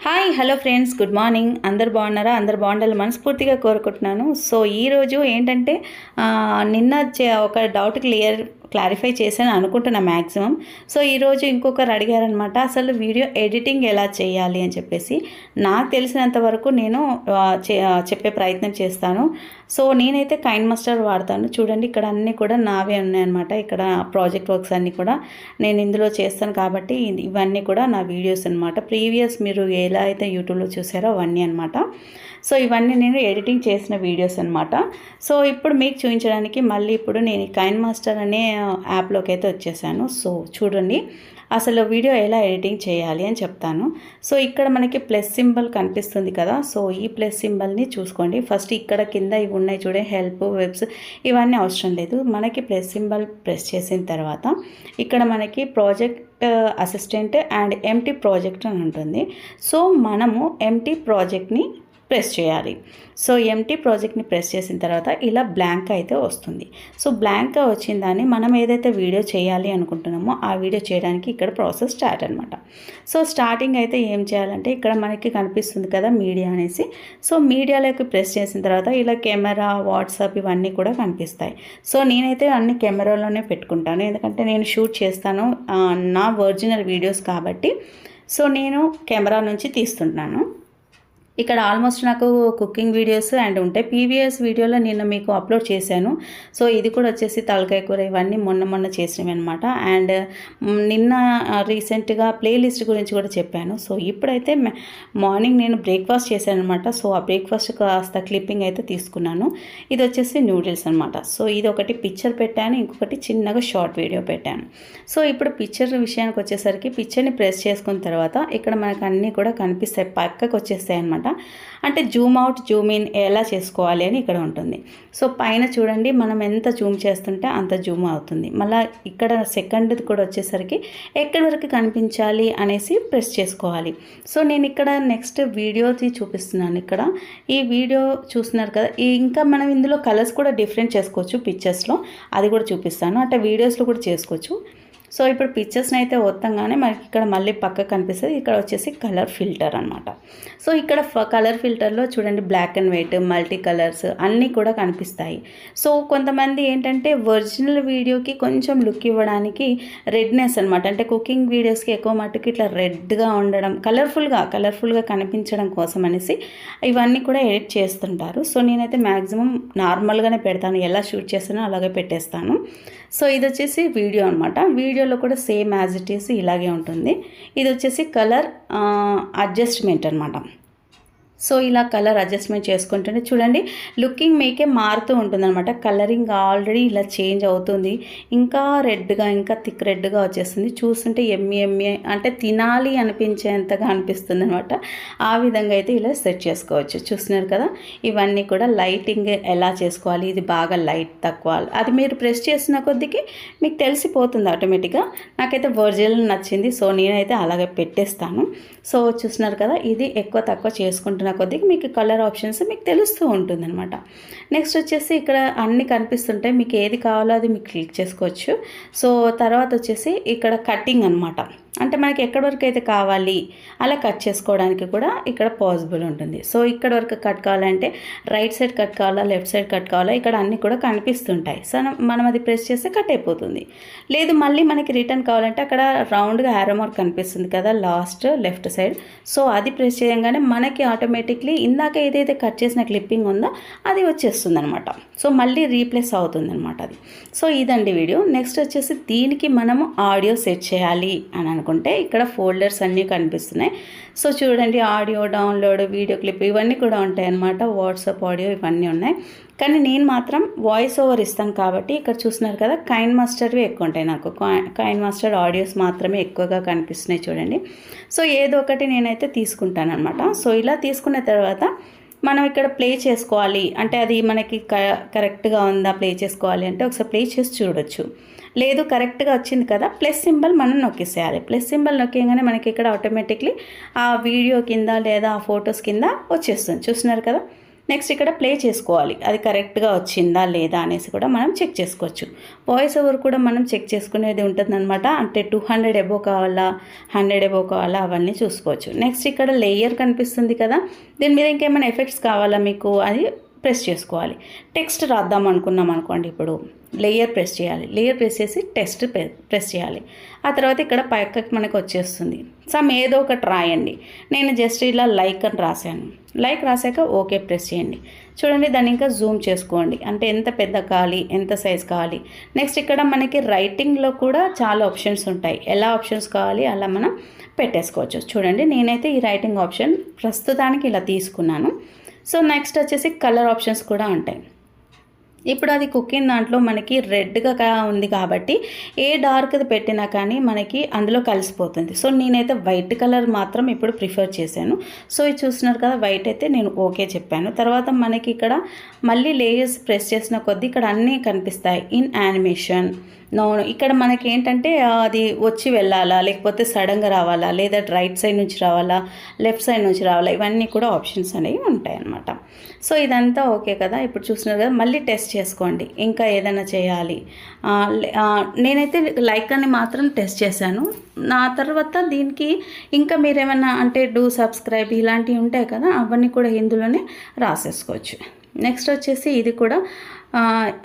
Hi hello friends, good morning. అందరు బాగున్నారా? అందరు బాగుండాలి మనస్ఫూర్తిగా కోరుకుంటున్నాను. సో ఈరోజు ఏంటంటే నిన్న ఒక డౌట్ క్లారిఫై చేశాను అనుకుంటున్నా మ్యాక్సిమం. సో ఈరోజు ఇంకొకరు అడిగారనమాట, అసలు వీడియో ఎడిటింగ్ ఎలా చేయాలి అని చెప్పేసి. నాకు తెలిసినంత వరకు నేను చెప్పే ప్రయత్నం చేస్తాను. సో నేనైతే కైన్ మాస్టర్ వాడతాను. చూడండి, ఇక్కడ అన్నీ కూడా నావే ఉన్నాయన్నమాట. ఇక్కడ ప్రాజెక్ట్ వర్క్స్ అన్నీ కూడా నేను ఇందులో చేస్తాను కాబట్టి ఇవన్నీ కూడా నా వీడియోస్ అనమాట. ప్రీవియస్ మీరు ఎలా అయితే యూట్యూబ్లో చూసారో అవన్నీ అనమాట. సో ఇవన్నీ నేను ఎడిటింగ్ చేసిన వీడియోస్ అనమాట. సో ఇప్పుడు మీకు చూపించడానికి మళ్ళీ ఇప్పుడు నేను కైన్ మాస్టర్ అనే యాప్లోకి అయితే వచ్చేసాను. సో చూడండి, అసలు వీడియో ఎలా ఎడిటింగ్ చేయాలి అని చెప్తాను. సో ఇక్కడ మనకి ప్లస్ సింబల్ కనిపిస్తుంది కదా. సో ఈ ప్లస్ సింబల్ని చూసుకోండి. ఫస్ట్ ఇక్కడ కింద ఇవి ఉన్నాయి చూడే, హెల్ప్, వెబ్స్, ఇవన్నీ అవసరం లేదు. మనకి ప్లస్ సింబల్ ప్రెస్ చేసిన తర్వాత ఇక్కడ మనకి project assistant and empty project అని ఉంటుంది. సో మనము ఎంటీ ప్రాజెక్ట్ని ప్రెస్ చేయాలి. సో ఎంటీ ప్రాజెక్ట్ని ప్రెస్ చేసిన తర్వాత ఇలా బ్లాంక్ అయితే వస్తుంది. సో బ్లాంక్గా వచ్చిన దాన్ని మనం ఏదైతే వీడియో చేయాలి అనుకుంటున్నామో ఆ వీడియో చేయడానికి ఇక్కడ ప్రాసెస్ స్టార్ట్ అనమాట. సో స్టార్టింగ్ అయితే ఏం చేయాలంటే ఇక్కడ మనకి కనిపిస్తుంది కదా మీడియా అనేసి. సో మీడియాలోకి ప్రెస్ చేసిన తర్వాత ఇలా కెమెరా, వాట్సాప్ ఇవన్నీ కూడా కనిపిస్తాయి. సో నేనైతే అన్ని కెమెరాలోనే పెట్టుకుంటాను, ఎందుకంటే నేను షూట్ చేస్తాను నా ఒరిజినల్ వీడియోస్ కాబట్టి. సో నేను కెమెరా నుంచి తీస్తుంటాను. ఇక్కడ ఆల్మోస్ట్ నాకు కుకింగ్ వీడియోస్ అండ్ ఉంటాయి. ప్రీవియస్ వీడియోలో నిన్న మీకు అప్లోడ్ చేశాను. సో ఇది కూడా వచ్చేసి తలకాయ కూర, ఇవన్నీ మొన్న చేసినవి అనమాట. అండ్ నిన్న రీసెంట్గా ప్లేలిస్ట్ గురించి కూడా చెప్పాను. సో ఇప్పుడైతే మార్నింగ్ నేను బ్రేక్ఫాస్ట్ చేశాను అనమాట. సో ఆ బ్రేక్ఫాస్ట్ కాస్త క్లిప్పింగ్ అయితే తీసుకున్నాను. ఇది వచ్చేసి నూడిల్స్ అనమాట. సో ఇది ఒకటి పిక్చర్ పెట్టాను, ఇంకొకటి చిన్నగా షార్ట్ వీడియో పెట్టాను. సో ఇప్పుడు పిక్చర్ విషయానికి వచ్చేసరికి పిక్చర్ని ప్రెస్ చేసుకున్న తర్వాత ఇక్కడ మనకు అన్నీ కూడా కనిపిస్తాయి, పక్కకు వచ్చేస్తాయి అనమాట. అంటే జూమ్ అవుట్, జూమ్ ఇన్ ఎలా చేసుకోవాలి అని ఇక్కడ ఉంటుంది. సో పైన చూడండి, మనం ఎంత జూమ్ చేస్తుంటే అంత జూమ్ అవుతుంది. మళ్ళీ ఇక్కడ సెకండ్ కూడా వచ్చేసరికి ఎక్కడి వరకు కనిపించాలి అనేసి ప్రెస్ చేసుకోవాలి. సో నేను ఇక్కడ నెక్స్ట్ వీడియోది చూపిస్తున్నాను. ఇక్కడ ఈ వీడియో చూస్తున్నారు కదా, ఇంకా మనం ఇందులో కలర్స్ కూడా డిఫరెంట్ చేసుకోవచ్చు పిక్చర్స్లో, అది కూడా చూపిస్తాను. అంటే వీడియోస్లో కూడా చేసుకోవచ్చు. సో ఇప్పుడు పిక్చర్స్ని అయితే వత్తంగానే మనకి ఇక్కడ మళ్ళీ పక్క కనిపిస్తుంది. ఇక్కడ వచ్చేసి కలర్ ఫిల్టర్ అనమాట. సో ఇక్కడ కలర్ ఫిల్టర్లో చూడండి, black and white, multi colours అన్నీ కూడా కనిపిస్తాయి. సో కొంతమంది ఏంటంటే ఒరిజినల్ వీడియోకి కొంచెం లుక్ ఇవ్వడానికి రెడ్నెస్ అనమాట, అంటే కుకింగ్ వీడియోస్కి ఎక్కువ మట్టుకు ఇట్లా రెడ్గా ఉండడం, కలర్ఫుల్గా కనిపించడం కోసం అనేసి ఇవన్నీ కూడా ఎడిట్ చేస్తుంటారు. సో నేనైతే మ్యాక్సిమం నార్మల్గానే పెడతాను, ఎలా షూట్ చేస్తానో అలాగే పెట్టేస్తాను. సో ఇది వచ్చేసి వీడియో అనమాట. వీడియోలో కూడా సేమ్ యాజ్ ఇట్ ఈస్ ఇలాగే ఉంటుంది. ఇది వచ్చేసి కలర్ అడ్జస్ట్మెంట్ అనమాట. సో ఇలా కలర్ అడ్జస్ట్మెంట్ చేసుకుంటుంటే చూడండి, లుకింగ్ మీకే మారుతూ ఉంటుందన్నమాట. కలరింగ్ ఆల్రెడీ ఇలా చేంజ్ అవుతుంది, ఇంకా రెడ్గా, ఇంకా థిక్ రెడ్గా వచ్చేస్తుంది. చూస్తుంటే ఎమ్మి అంటే తినాలి అనిపించేంతగా అనిపిస్తుంది అనమాట. ఆ విధంగా అయితే ఇలా సెట్ చేసుకోవచ్చు. చూస్తున్నారు కదా, ఇవన్నీ కూడా లైటింగ్ ఎలా చేసుకోవాలి, ఇది బాగా లైట్ తక్కువ, అది మీరు ప్రెస్ చేసిన కొద్దికి మీకు తెలిసిపోతుంది ఆటోమేటిక్గా. నాకైతే ఒరిజినల్ నచ్చింది, సో నేనైతే అలాగే పెట్టేస్తాను. సో చూస్తున్నారు కదా, ఇది ఎక్కువ తక్కువ చేసుకుంటున్న కొద్దిగా మీకు కలర్ ఆప్షన్స్ మీకు తెలుస్తూ ఉంటుందన్నమాట. నెక్స్ట్ వచ్చేసి ఇక్కడ అన్నీ కనిపిస్తుంటాయి, మీకు ఏది కావాలో అది మీకు క్లిక్ చేసుకోవచ్చు. సో తర్వాత వచ్చేసి ఇక్కడ కటింగ్ అనమాట, అంటే మనకి ఎక్కడి వరకు అయితే కావాలి అలా కట్ చేసుకోవడానికి కూడా ఇక్కడ పాసిబుల్ ఉంటుంది. సో ఇక్కడ వరకు కట్ కావాలంటే రైట్ సైడ్ కట్ కావాలా, లెఫ్ట్ సైడ్ కట్ కావాలా, ఇక్కడ అన్నీ కూడా కనిపిస్తుంటాయి. సో మనం అది ప్రెస్ చేస్తే కట్ అయిపోతుంది. లేదు మళ్ళీ మనకి రిటర్న్ కావాలంటే అక్కడ రౌండ్గా యారో మార్క్ కనిపిస్తుంది కదా లాస్ట్ లెఫ్ట్ సైడ్. సో అది ప్రెస్ చేయగానే మనకి ఆటోమేటిక్లీ ఇందాక ఏదైతే కట్ చేసిన క్లిప్పింగ్ ఉందో అది వచ్చేస్తుంది అనమాట. సో మళ్ళీ రీప్లేస్ అవుతుంది అనమాట అది. సో ఇదండి వీడియో. నెక్స్ట్ వచ్చేసి దీనికి మనము ఆడియో సెట్ చేయాలి అని అనుకుంటే ఇక్కడ ఫోల్డర్స్ అన్నీ కనిపిస్తున్నాయి. సో చూడండి, ఆడియో డౌన్లోడ్, వీడియో క్లిప్ ఇవన్నీ కూడా ఉంటాయి అన్నమాట. వాట్సాప్ ఆడియో ఇవన్నీ ఉన్నాయి. కానీ నేను మాత్రం వాయిస్ ఓవర్ ఇస్తాను కాబట్టి ఇక్కడ చూస్తున్నారు కదా, కైన్ మాస్టర్వి ఎక్కువ ఉంటాయి నాకు. కైన్ మాస్టర్ ఆడియోస్ మాత్రమే ఎక్కువగా కనిపిస్తున్నాయి చూడండి. సో ఏదో ఒకటి నేనైతే తీసుకుంటాను అనమాట. సో ఇలా తీసుకున్న తర్వాత మనం ఇక్కడ ప్లే చేసుకోవాలి అంటే అది మనకి కరెక్ట్గా ఉందా, ప్లే చేసుకోవాలి అంటే ఒకసారి ప్లే చేసి చూడొచ్చు. లేదు కరెక్ట్గా వచ్చింది కదా, ప్లస్ సింబల్ మనం నొక్కేసేయాలి. ప్లస్ సింబల్ నొక్కేయగానే మనకి ఇక్కడ ఆటోమేటిక్లీ ఆ వీడియో కింద లేదా ఆ ఫొటోస్ కింద వచ్చేస్తుంది. చూస్తున్నారు కదా, నెక్స్ట్ ఇక్కడ ప్లే చేసుకోవాలి, అది కరెక్ట్గా వచ్చిందా లేదా అనేసి కూడా మనం చెక్ చేసుకోవచ్చు. వాయిస్ ఓవర్ కూడా మనం చెక్ చేసుకునేది ఉంటుందన్నమాట. అంటే 200 ఎబో కావాలా, 100 ఎబో కావాలా అవన్నీ చూసుకోవచ్చు. నెక్స్ట్ ఇక్కడ లేయర్ కనిపిస్తుంది కదా, దీని మీద ఇంకేమైనా ఎఫెక్ట్స్ కావాలా మీకు, అది ప్రెస్ చేసుకోవాలి. టెక్స్ట్ రాద్దాం అనుకున్నాం అనుకోండి, ఇప్పుడు లేయర్ ప్రెస్ చేయాలి, లేయర్ ప్రెస్ చేసి టెక్స్ట్ ప్రెస్ చేయాలి. ఆ తర్వాత ఇక్కడ పక్కకి మనకు వచ్చేస్తుంది. ఏదో ఒకటి రాయండి. నేను జస్ట్ ఇలా లైక్ అని రాశాను. లైక్ రాశాక ఓకే ప్రెస్ చేయండి. చూడండి, దాన్ని ఇంకా జూమ్ చేసుకోండి, అంటే ఎంత పెద్ద కావాలి, ఎంత సైజ్ కావాలి. నెక్స్ట్ ఇక్కడ మనకి రైటింగ్లో కూడా చాలా ఆప్షన్స్ ఉంటాయి. ఎలా ఆప్షన్స్ కావాలి అలా మనం పెట్టేసుకోవచ్చు. చూడండి, నేనైతే ఈ రైటింగ్ ఆప్షన్ ప్రస్తుతానికి ఇలా తీసుకున్నాను. సో నెక్స్ట్ వచ్చేసి కలర్ ఆప్షన్స్ కూడా ఉంటాయి. ఇప్పుడు అది కుకింగ్ దాంట్లో మనకి రెడ్గా ఉంది కాబట్టి ఏ డార్క్ది పెట్టినా కానీ మనకి అందులో కలిసిపోతుంది. సో నేనైతే వైట్ కలర్ మాత్రం ఇప్పుడు ప్రిఫర్ చేశాను. సో ఇది చూస్తున్నారు కదా, వైట్ అయితే నేను ఓకే చెప్పాను. తర్వాత మనకి ఇక్కడ మళ్ళీ లేయర్స్ ప్రెస్ చేసిన కొద్దీ ఇక్కడ అన్నీ కనిపిస్తాయి. ఇన్ యానిమేషన్ ఇక్కడ మనకి ఏంటంటే అది వచ్చి వెళ్ళాలా, లేకపోతే సడన్గా రావాలా, లేదా రైట్ సైడ్ నుంచి రావాలా, లెఫ్ట్ సైడ్ నుంచి రావాలా, ఇవన్నీ కూడా ఆప్షన్స్ అనేవి ఉంటాయి అన్నమాట. సో ఇదంతా ఓకే కదా. ఇప్పుడు చూస్తున్నారు కదా, మళ్ళీ టెస్ట్ చేసుకోండి ఇంకా ఏదైనా చేయాలి. నేనైతే లైక్ అని మాత్రం టెస్ట్ చేశాను. నా తర్వాత దీనికి ఇంకా మీరేమన్నా అంటే డూ సబ్స్క్రైబ్ ఇలాంటివి ఉంటాయి కదా, అవన్నీ కూడా ఇందులోనే రాసేసుకోవచ్చు. నెక్స్ట్ వచ్చేసి ఇది కూడా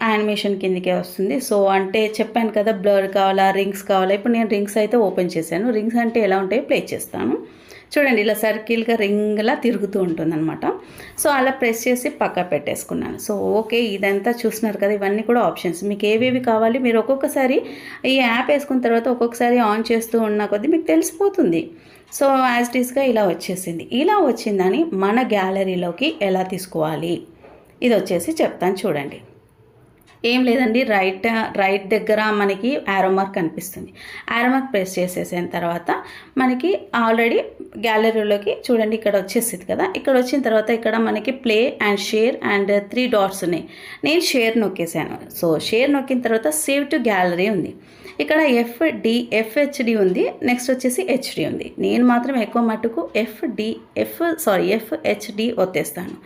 యానిమేషన్ కిందకే వస్తుంది. సో అంటే చెప్పాను కదా, బ్లర్ కావాలా, రింగ్స్ కావాలా. ఇప్పుడు నేను రింగ్స్ అయితే ఓపెన్ చేశాను. రింగ్స్ అంటే ఎలా ఉంటాయో ప్లే చేస్తాను. చూడండి, ఇలా సర్కిల్గా రింగ్లా తిరుగుతూ ఉంటుందన్నమాట. సో అలా ప్రెస్ చేసి పక్క పెట్టేసుకున్నాను. సో ఓకే, ఇదంతా చూస్తున్నారు కదా, ఇవన్నీ కూడా ఆప్షన్స్. మీకు ఏవేవి కావాలి మీరు ఒక్కొక్కసారి ఈ యాప్ వేసుకున్న తర్వాత ఒక్కొక్కసారి ఆన్ చేస్తూ ఉన్న కొద్దీ మీకు తెలిసిపోతుంది. సో యాజ్ ఇట్ ఈస్గా ఇలా వచ్చేసింది. ఇలా వచ్చిందని మన గ్యాలరీలోకి ఎలా తీసుకోవాలి ఇది వచ్చేసి చెప్తాను చూడండి. ఏం లేదండి, రైట్ దగ్గర మనకి యారో మార్క్ కనిపిస్తుంది. యారో మార్క్ ప్రెస్ చేసేసిన తర్వాత మనకి ఆల్రెడీ గ్యాలరీలోకి చూడండి ఇక్కడ వచ్చేసింది కదా. ఇక్కడ వచ్చిన తర్వాత ఇక్కడ మనకి play and share and 3 dots ఉన్నాయి. నేను షేర్ నొక్కేసాను. సో షేర్ నొక్కిన తర్వాత సేవ్ టు గ్యాలరీ ఉంది. ఇక్కడ ఎఫ్హెచ్డి ఉంది. నెక్స్ట్ వచ్చేసి హెచ్డి ఉంది. నేను మాత్రం ఎక్కువ మట్టుకు ఎఫ్హెచ్డి ఒత్తేస్తాను.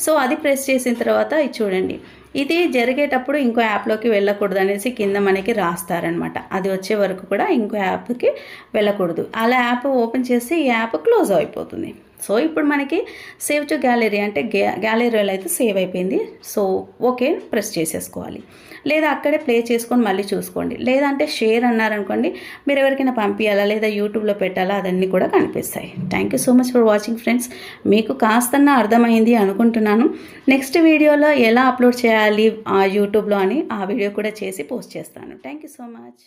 సో అది ప్రెస్ చేసిన తర్వాత ఇది చూడండి, ఇది జరిగేటప్పుడు ఇంకో యాప్లోకి వెళ్ళకూడదు అనేసి కింద మనకి రాస్తారనమాట. అది వచ్చే వరకు కూడా ఇంకో యాప్కి వెళ్ళకూడదు. అలా యాప్ ఓపెన్ చేసి ఈ యాప్ క్లోజ్ అయిపోతుంది. సో ఇప్పుడు మనకి సేవ్ టు గ్యాలరీ అంటే గ్యాలరీలో అయితే సేవ్ అయిపోయింది. సో ఓకే ప్రెస్ చేసేసుకోవాలి, లేదా అక్కడే ప్లే చేసుకొని మళ్ళీ చూసుకోండి. లేదంటే షేర్ అన్నారనుకోండి, మీరు ఎవరికైనా పంపించాలా లేదా యూట్యూబ్లో పెట్టాలా, అదన్నీ కూడా కనిపిస్తాయి. Thank you so much for watching friends. మీకు కాస్తన్నా అర్థమైంది అనుకుంటున్నాను. నెక్స్ట్ వీడియోలో ఎలా అప్లోడ్ చేయాలి యూట్యూబ్లో అని ఆ వీడియో కూడా చేసి పోస్ట్ చేస్తాను. Thank you so much.